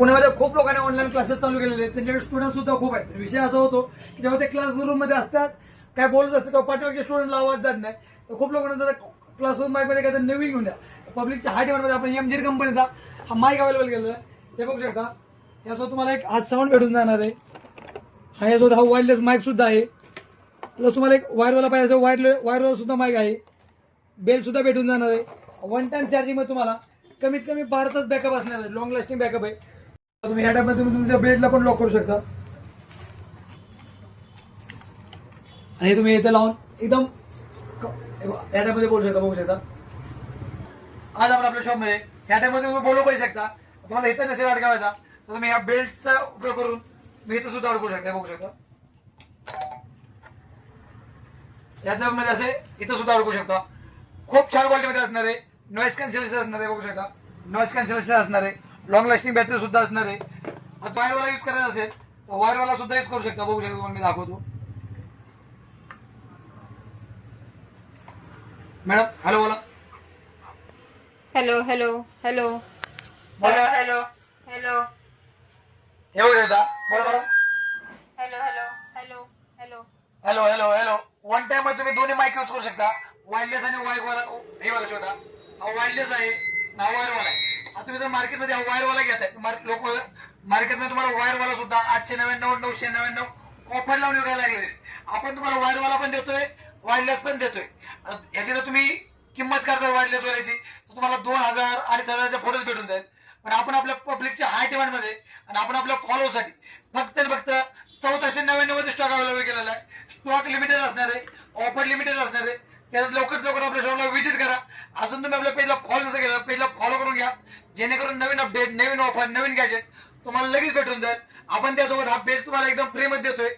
पुण्यामध्ये खूप लोकांनी ऑनलाईन क्लासेस चालू केलेले आहेत, त्यांच्याकडे स्टुडंट सुद्धा खूप आहेत. विषय असा होतो की जेव्हा ते क्लासरूम मध्ये असतात, काय बोलत असतात तेव्हा पाठीमागच्या स्टुडंटला आवाज जात नाही. तर खूप लोकांना क्लासरूम माईक मध्ये काहीतरी नवीन घेऊन द्या. पब्लिकच्या हाय डिमांडमध्ये आपण एमजेड कंपनीचा हा माईक अवेलेबल केलेला आहे. हे बघू शकता. यासोबत तुम्हाला एक आज साऊंड भेटून जाणार आहे. हा यासोबत हा वायरलेस माईक सुद्धा आहे. प्लस तुम्हाला एक वायरवाला पाहिजे वायरवाला सुद्धा माईक आहे. बेल सुद्धा भेटून जाणार आहे. वन टाइम चार्जिंग मध्ये तुम्हाला कमीत कमी 12 तास बॅकअप असणार आहे. लॉंग लास्टिंग बॅकअप आहे. तुम्ही ह्या टाइपमध्ये तुम्ही तुमच्या बेडला पण लॉक करू शकता. आणि तुम्ही इथे लावून एकदम या टाइपमध्ये बोलू शकता. बघू शकता. आज आपण आपल्या शॉपमध्ये ह्या टाइपमध्ये तुम्ही बोलू पाहिजे शकता. तुम्हाला इथं नसेल अडकावायचा तर तुम्ही या बेल्टचा उपयोग करून मी इथं सुद्धा अडकू शकता. बघू शकता. या टाइपमध्ये असे इथं सुद्धा अडकू शकता. खूप छान क्वालिटीमध्ये असणार आहे. नॉइस कॅन्सलेशन असणार आहे. बघू शकता. नॉइस कॅन्सलेशन असणार आहे. लॉंग लास्टिंग बॅटरी सुद्धा असणार आहे. वायरवाला यूज करायचा असेल तर वायरवाला सुद्धा यूज करू शकता. बघू शकता. तुम्हाला मी दाखवतो. मॅडम हॅलो बोला. हॅलो हॅलो हॅलो बोला. हॅलो हॅलो हे बघू शकता. बोला बोला. Hello hello hello hello hello hello hello. One time मध्ये तुम्ही दोन्ही माईक यूज करू शकता. वायरलेस आणि वायरवाला. हे बघा छोटा हा वायरलेस आहे ना वायरवाला आहे. आता तुम्ही जर मार्केटमध्ये हा वायरवाला घेताय लोक मार्केटमध्ये तुम्हाला वायरवाला सुद्धा 899 999 ऑफर लावून विकायला लागले. आपण तुम्हाला वायरवाला पण देतोय वायरलेस पण देतोय. याची जर तुम्ही किंमत करता वायरलेस वाल्याची तर तुम्हाला 2000 2500च्या फोटोच भेटून जाईल. पण आपण आपल्या पब्लिकच्या हाय डिमांड मध्ये आणि आपण आपल्या फॉलोसाठी फक्त आणि फक्त 1499 मध्ये स्टॉक अवेलेबल केलेला आहे. स्टॉक लिमिटेड असणार आहे. ऑफर लिमिटेड असणार आहे. त्यात लवकरात लवकर आपल्या शॉपला व्हिजिट करा. अजून तुम्ही आपल्या पेजला फॉलो नसेल केलं पेजला फॉलो करून घ्या. जेणेकरून नवीन अपडेट नवीन ऑफर नवीन गॅजेट तुम्हाला लगेच भेटून जाईल. आपण त्यासोबत हा पेज तुम्हाला एकदम फ्री मध्ये देतोय.